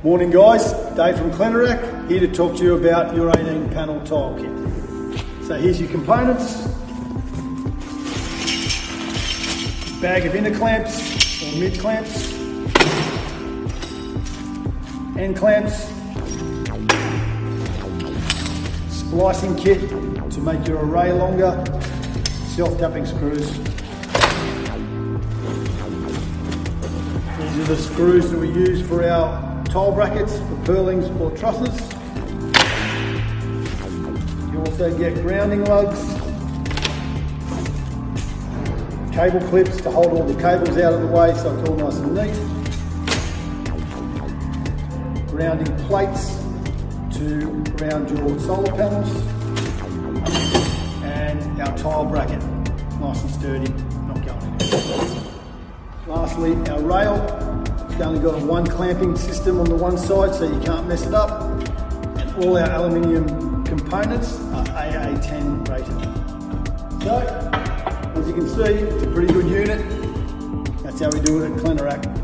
Morning guys, Dave from Clenerack, here to talk to you about your 18 panel tile kit. So here's your components. Bag of inner clamps or mid clamps, end clamps, splicing kit to make your array longer, self-tapping screws. These are the screws that we use for our tile brackets, for purlings or trusses. You also get grounding lugs, cable clips to hold all the cables out of the way so it's all nice and neat, grounding plates to ground your solar panels, and our tile bracket, nice and sturdy, not going anywhere. Lastly, our rail. It's only got a one clamping system on the one side so you can't mess it up, and all our aluminium components are AA10 rated. So, as you can see, it's a pretty good unit. That's how we do it at Clenerrack.